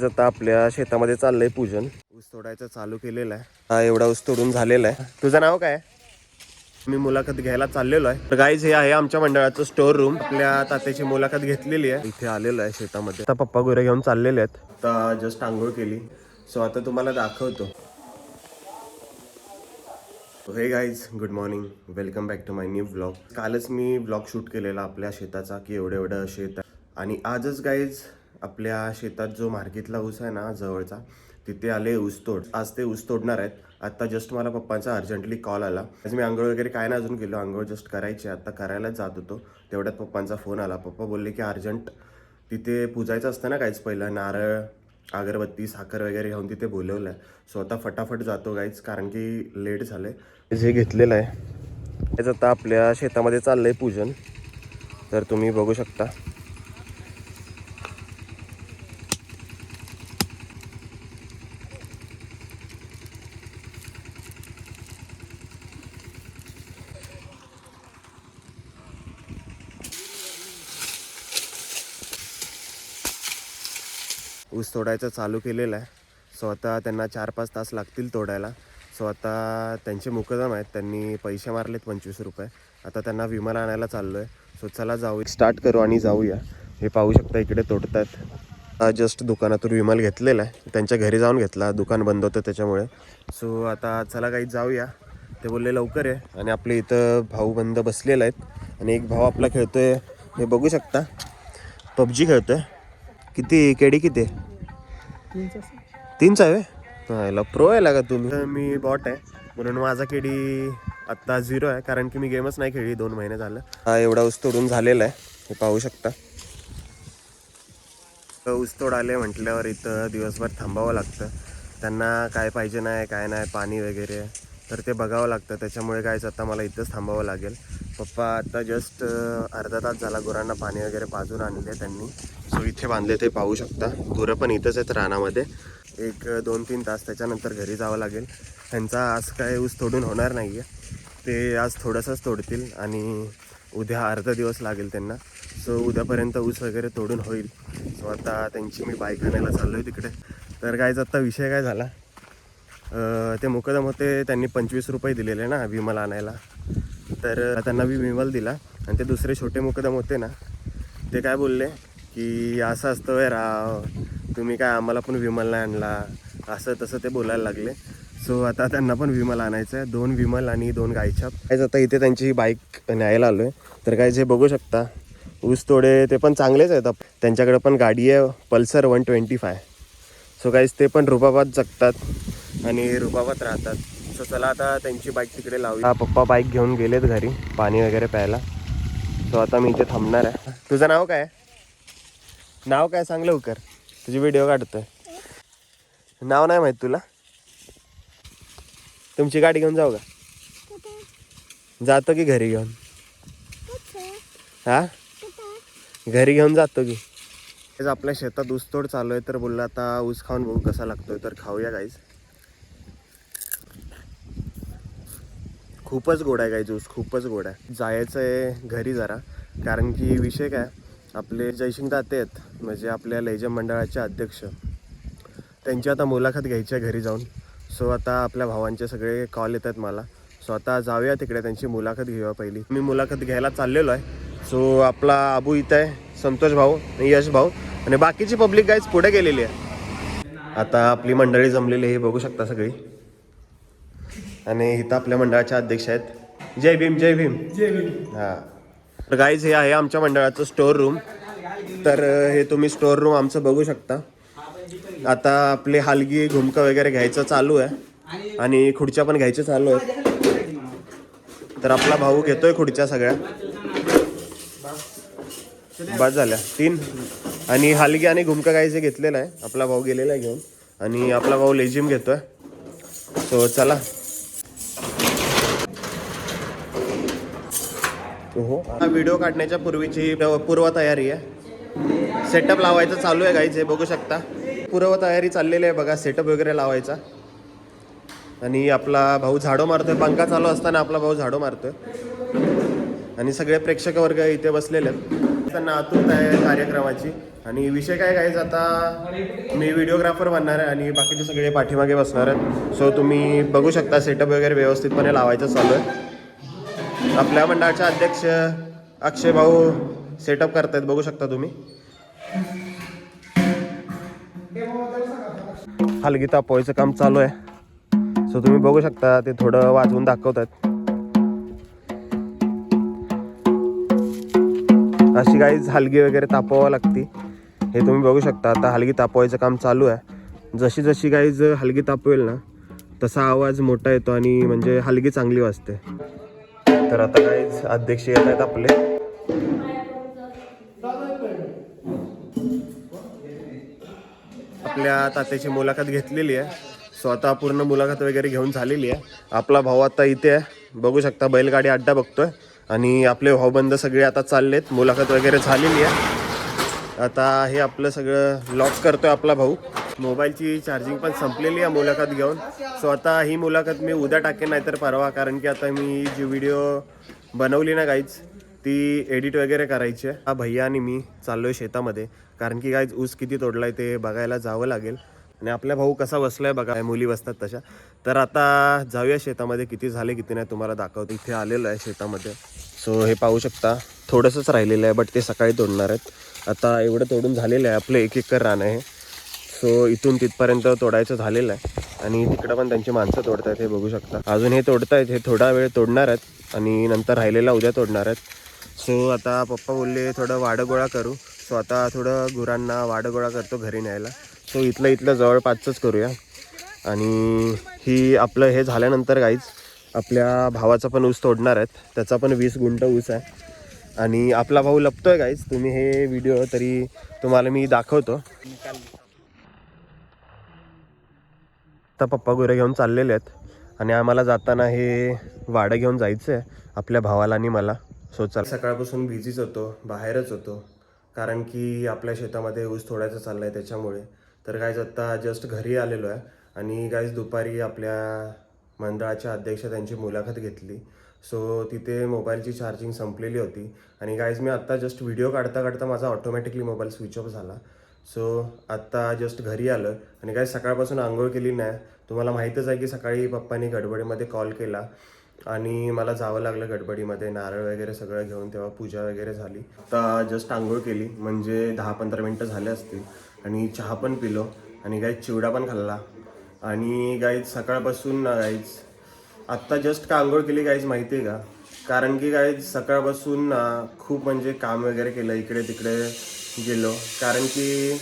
आता आपल्या शेतामध्ये चाललंय पूजन. ऊस तोडायचं चालू केलेलं आहे. हा एवढा ऊस तोडून झालेला आहे. तुझं नाव काय? मी मुलाखत घ्यायला चाललेलो आहे. तर गाईज हे आहे आमच्या मंडळाचं स्टोर रूम. आपल्या तात्याची मुलाखत घेतलेली आहे. इथे आलेलो आहे शेतामध्ये. आता पप्पा गोरे घेऊन चाललेले आहेत. आता जस्ट आंघोळ केली. सो आता तुम्हाला दाखवतो. Hey guys good morning, welcome back to my new blog. कालच मी ब्लॉग शूट केलेला आपल्या शेताचा की एवढं शेत आहे. आणि आजच गाईज आपल्या शेतात जो मार्केटला ऊस आहे ना जवळचा, तिथे आले ऊसतोड. आज ते ऊस तोडणार आहेत. आता जस्ट मला पप्पांचा अर्जंटली कॉल आला. आज मी आंघोळ वगैरे काय नाही अजून केलो. आंघोळ जस्ट करायची, आता करायलाच जात होतो तेवढ्यात पप्पांचा फोन आला. पप्पा बोलले की अर्जंट तिथे पूजायचं असतं ना काहीच, पहिलं नारळ अगरबत्ती साखर वगैरे घेऊन तिथे बोलवलं आहे. सो आता फटाफट जातो गाईज, कारण की लेट झालं आहे. जे घेतलेलं आहे त्याचं आता आपल्या शेतामध्ये चाललं आहे पूजन. तर तुम्ही बघू शकता. ऊस तोडायचं चालू केलेलं आहे. सो आता त्यांना 4-5 तास लागतील तोडायला. सो आता त्यांचे मुकदम आहेत, त्यांनी पैसे मारलेत 25 रुपये. आता त्यांना विमान आणायला चाललो आहे. सो चला जाऊ, स्टार्ट करू आणि जाऊया. हे पाहू शकता इकडे तोडतात. जस्ट दुकानातून विमल घेतलेला आहे, त्यांच्या घरी जाऊन घेतला, दुकान बंद होतं त्याच्यामुळे. सो आता चला काही जाऊया. ते बोलले लवकर आहे. आणि आपले इथं भाऊ बंद बसलेला आहेत आणि एक भाऊ आपला खेळतोय, हे बघू शकता, पबजी खेळतोय. किती केडी किती आहे? 3चा आहे. हां प्रो आहे लागा तुम्ही. मी बॉट आहे म्हणून माझा केडी आत्ता 0 आहे, कारण की मी गेमच नाही खेळली 2 महिने झालं. हा एवढा ऊस तोडून झालेला आहे, हे पाहू शकता. ऊस तोड आले म्हटल्यावर इथं दिवसभर थांबावं लागतं. त्यांना काय पाहिजे नाही काय नाही पाणी वगैरे तर ते बघावं लागतं. त्याच्यामुळे कायच आता मला इथंच थांबावं लागेल. पप्पा आता जस्ट अर्धा तास झाला गुरांना पाणी वगैरे पाजून आणले त्यांनी. सो इथे बांधले ते पाहू शकता. गुरं पण इथंच आहेत रानामध्ये. 1-2-3 तास त्याच्यानंतर घरी जावं लागेल. त्यांचा आज काय ऊस तोडून होणार नाही आहे, ते आज थोडंसंच तोडतील आणि उद्या अर्धा दिवस लागेल त्यांना. सो उद्यापर्यंत ऊस वगैरे तोडून होईल. सो आता त्यांची मी बाईक आणायला चाललो आहे तिकडे. तर कायच आता विषय काय झाला, ते मुकदम होते, त्यांनी 25 रुपये दिलेले ना विमल आणायला. तर त्यांना मी विमल दिला आणि ते दुसरे छोटे मुकदम होते ना, ते काय बोलले की असं असतं वे राव, तुम्ही काय आम्हाला पण विमल नाही आणला, असं तसं ते बोलायला लागले. सो आता त्यांना पण विमल आणायचं आहे, 2 विमल आणि 2 गायछाप. कायच आता इथे त्यांची बाईक न्यायला आलो आहे. तर काय जे बघू शकता ऊस तोडे ते पण चांगलेच आहेत. त्यांच्याकडे पण गाडी आहे पल्सर 125. सो काहीच ते पण रुबाबात जगतात आणि रुबाबात राहतात. सो चला आता त्यांची बाईक तिकडे लावूया. पप्पा बाईक घेऊन गेलेत घरी पाणी वगैरे प्यायला. सो आता मी इथे थांबणार आहे. तुझं नाव काय? नाव काय सांग लवकर, तुझी व्हिडिओ काढतोय. नाव नाही माहीत तुला? तुमची गाडी घेऊन जाऊ का? जातो की घरी घेऊन? हा घरी घेऊन जातो की. आपल्या शेतात ऊस तोड चालू आहे. तर बोलला आता ऊस खाऊन बघू कसा लागतोय. तर खाऊया गाईज. खूपच गोड आहे गाईज ऊस, खूपच गोड आहे. जायचं आहे घरी जरा, कारण की विषय काय, आपले जयसिंग ताते आहेत म्हणजे आपल्या लेझम मंडळाचे अध्यक्ष, त्यांची आता मुलाखत घ्यायची आहे घरी जाऊन. सो आता आपल्या भावांचे सगळे कॉल येत आहेत मला. सो आता जाऊया तिकडे, त्यांची मुलाखत घेऊया पहिली. मी मुलाखत घ्यायला चाललेलो आहे. सो आपला आबू इथं आहे, संतोष भाऊ, यश भाऊ आणि बाकीची पब्लिक गाईज पुढे गेलेली आहे. आता आपली मंडळी जमलेली हे बघू शकता सगळी. आणि इथं आपल्या मंडळाचे अध्यक्ष आहेत. जय भीम जय भीम जय भीम. हां तर गाईज हे आहे आमच्या मंडळाचं स्टोर रूम. तर हे तुम्ही स्टोर रूम आमचं बघू शकता. आता आपले हलगी घुमकं वगैरे घ्यायचं चालू आहे आणि खुर्च्या पण घ्यायच्या चालू आहेत. तर आपला भाऊ घेतोय खुर्च्या सगळ्या, बस झाल्या 3. आणि हलगी आणि घुमकं घ्यायचं घेतलेलं आहे. आपला भाऊ गेलेला आहे घेऊन आणि आपला भाऊ लेझिम घेतोय. सो चला. हो हा व्हिडिओ काढण्याच्या पूर्वीची पूर्वतयारी आहे. सेटअप लावायचं चालू आहे गाईज, हे बघू शकता. पूर्वतयारी चाललेली आहे बघा, सेटअप वगैरे लावायचा. आणि आपला भाऊ झाडो मारतोय. पंखा चालू असताना आपला भाऊ झाडो मारतोय आणि सगळे प्रेक्षक वर्ग इथे बसलेले आहेत. त्यांना आतुरता आहे कार्यक्रमाची आणि विषय काय गाईज, आता मी व्हिडिओग्राफर बनणार आहे आणि बाकीचे सगळे पाठीमागे बसणार आहेत. सो तुम्ही बघू शकता सेटअप वगैरे व्यवस्थितपणे लावायचं चालू आहे. आपल्या मंडळाचे अध्यक्ष अक्षय भाऊ सेटअप करतायत, बघू शकता तुम्ही. हलगी तापवायचं काम चालू आहे. सो तुम्ही बघू शकता ते थोडं वाजवून दाखवतात. अशी गाईज हलगी वगैरे तापवावं लागते, हे तुम्ही बघू शकता. आता हलगी तापवायचं काम चालू आहे. जशी जशी गाईज हलगी तापवेल ना तसा आवाज मोठा येतो आणि म्हणजे हलगी चांगली वाजते. तर आता गाईज अध्यक्ष येत आहेत आपले. आपल्या तात्याची मुलाखत घेतलेली आहे. सो आता पूर्ण मुलाखत वगैरे घेऊन झालेली आहे. आपला भाऊ आता इथे आहे, बघू शकता बैलगाडी अड्डा बघतोय. आणि आपले भाऊबंद सगळे आता चाललेत, मुलाखत वगैरे झालेली आहे. आता हे आपलं सगळं लॉक करतोय आपला भाऊ. मोबाईलची चार्जिंग पण संपलेली आहे मुलाखत घेऊन. सो आता ही मुलाखत मी उद्या टाकेन नाहीतर परवा, कारण की आता मी जी व्हिडिओ बनवली ना गाईज ती एडिट वगैरे करायची आहे. हा भैया आणि मी चाललोय शेतामध्ये, कारण की गाईज ऊस किती तोडलाय ते बघायला जावं लागेल. आणि आपला भाऊ कसा बसलाय बघा, मुली बसतात तशा. तर आता जाऊया शेतामध्ये, किती झाले किती नाही तुम्हाला दाखवतो. इथे आलेलो आहे शेतामध्ये. सो हे पाहू शकता थोडंसंच राहिलेलं आहे, बट ते सकाळी तोडणार आहेत. आता एवढं तोडून झालेलं आहे, आपलं 1 एकर रान आहे. सो इथून तिथपर्यंत तोडायचं झालेलं आहे. आणि तिकडं पण त्यांची माणसं तोडत आहेत, हे बघू शकता. अजून हे तोडतायत, हे थोडा वेळ तोडणार आहेत आणि नंतर राहिलेला उद्या तोडणार आहेत. सो आता पप्पा बोलले थोडं वाडं गोळा करू. सो आता थोडं गुरांना वाडं गोळा करतो घरी न्यायला. सो इथलं जवळपासच करूया. आणि ही आपलं हे झाल्यानंतर गाईज आपल्या भावाचा पण ऊस तोडणार आहेत. त्याचा पण 20 गुंठ ऊस आहे. आणि आपला भाऊ लपतोय गाईज, तुम्ही हे व्हिडिओ तरी तुम्हाला मी दाखवतो. आता पप्पा गुरे घेऊन चाललेले आहेत आणि आम्हाला जाताना हे वाडं घेऊन जायचं आहे आपल्या भावाला आणि मला. सो चल, सकाळपासून बिझीच होतो, बाहेरच होतो, कारण की आपल्या शेतामध्ये ऊस तोडायचं चाललं आहे त्याच्यामुळे. तर गाईज आता जस्ट घरी आलेलो आहे. आणि गाईज दुपारी आपल्या मंडळाच्या अध्यक्ष त्यांची मुलाखत घेतली. सो तिथे मोबाईलची चार्जिंग संपलेली होती. आणि गाईज मी आत्ता जस्ट व्हिडिओ काढता काढता माझा ऑटोमॅटिकली मोबाईल स्विच ऑफ झाला. सो आत्ता जस्ट घरी आलं आणि गाईज सकाळपासून आंघोळ केली नाही. तुम्हाला माहीतच आहे की सकाळी पप्पांनी गडबडीमध्ये कॉल केला आणि मला जावं लागलं गडबडीमध्ये, नारळ वगैरे सगळं घेऊन. तेव्हा पूजा वगैरे झाली. आता जस्ट आंघोळ केली, म्हणजे 10-15 मिनटं झाले असतील. आणि चहा पण पिलो आणि गाईज चिवडा पण खाल्ला. आणि गाईज सकाळपासून ना गाईज आत्ता जस्ट का आंघोळ केली गाईज माहिती आहे का, कारण की गाईज सकाळपासून ना खूप म्हणजे काम वगैरे केलं, इकडे तिकडे गेलो. कारण की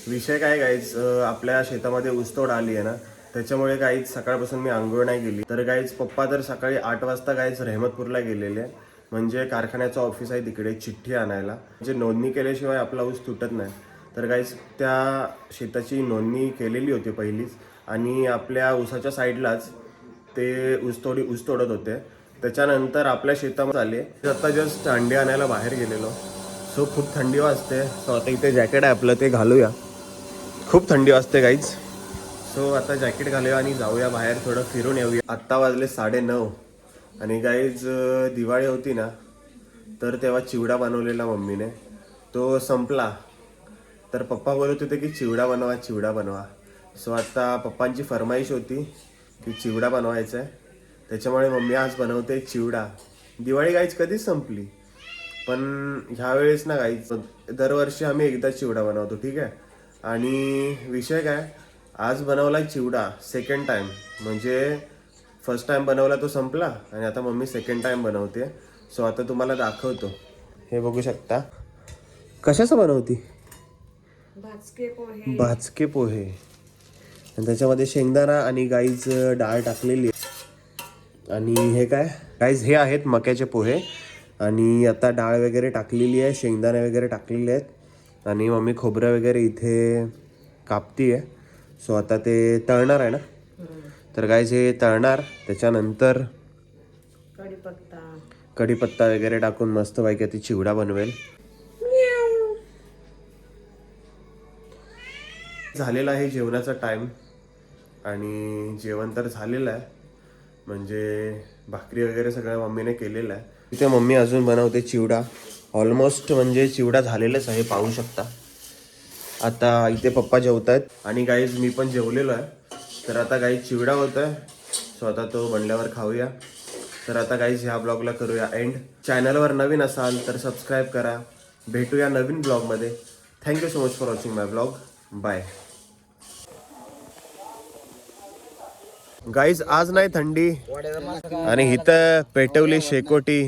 विषय काय गाईज, आपल्या शेतामध्ये ऊसतोड आली आहे ना, त्याच्यामुळे गाईज सकाळपासून मी आंघोळ नाही गेली. तर गाईज पप्पा तर सकाळी 8 वाजता गाईज रहमतपूरला गेलेले, म्हणजे कारखान्याचं ऑफिस आहे तिकडे, चिठ्ठी आणायला. म्हणजे नोंदणी केल्याशिवाय आपला ऊस तुटत नाही. तर गाईज त्या शेताची नोंदणी केलेली होती पहिलीच. आणि आपल्या ऊसाच्या साईडलाच ते ऊस तोडत होते. त्याच्यानंतर आपल्या शेतामध्ये आले. आता जस्ट अंडे आणायला बाहेर गेलेलो. सो खूप थंडी वाजते. सो आता इथे जॅकेट आहे आपलं, ते घालूया. खूप थंडी वाजते गाईज. सो आता जॅकेट घालूया आणि जाऊया बाहेर, थोडं फिरून येऊया. आत्ता वाजले 9:30. आणि गाईज दिवाळी होती ना, तर तेव्हा चिवडा बनवलेला मम्मीने, तो संपला. तर पप्पा बोलत होते की चिवडा बनवा. सो आता पप्पांची फरमाईश होती की चिवडा बनवायचा आहे, त्याच्यामुळे मम्मी आज बनवते चिवडा. दिवाळी गाईज कधीच संपली, पण ह्यावेळेस ना गाईज दरवर्षी आम्ही एकदा चिवडा बनवतो, ठीक आहे. आणि विषय काय, आज बनवला चिवडा सेकंड टाईम, म्हणजे फर्स्ट टाईम बनवला तो संपला आणि आता मम्मी सेकंड टाईम बनवते. सो आता तुम्हाला दाखवतो, हे बघू शकता. कशाचं बनवती? भाजके पोहे. आणि त्याच्यामध्ये शेंगदाणा आणि गाईज डाळ टाकलेली. आणि हे काय गाईज, हे आहेत मक्याचे पोहे. आणि आता डाळ वगैरे टाकलेली आहे, शेंगदाणे वगैरे टाकलेले आहेत. आणि मम्मी खोबरं वगैरे इथे कापती आहे. सो आता ते तळणार आहे ना, तर गाईज हे तळणार. त्याच्यानंतर कढीपत्ता वगैरे टाकून मस्त पैकी ती चिवडा बनवेल. झालेला आहे जेवणाचा टाईम आणि जेवण तर झालेलं आहे, म्हणजे भाकरी वगैरे सगळं मम्मीने केलेलं आहे. इथे मम्मी अजून बनवते चिवडा. ऑलमोस्ट म्हणजे चिवडा झालेलाच आहे, पाहू शकता. आता इथे पप्पा जेवत आहेत आणि गाईज मी पण जेवलेलो आहे. तर आता गाईज चिवडा होत आहे, सो आता तो बनल्यावर खाऊया. तर आता गाईज ह्या ब्लॉगला करूया एंड. चॅनलवर नवीन असाल तर सबस्क्राईब करा. भेटूया नवीन ब्लॉगमध्ये. Thank you so much for watching my blog. Bye. Guys आज नाही थंडी आणि इथं पेटवली शेकोटी.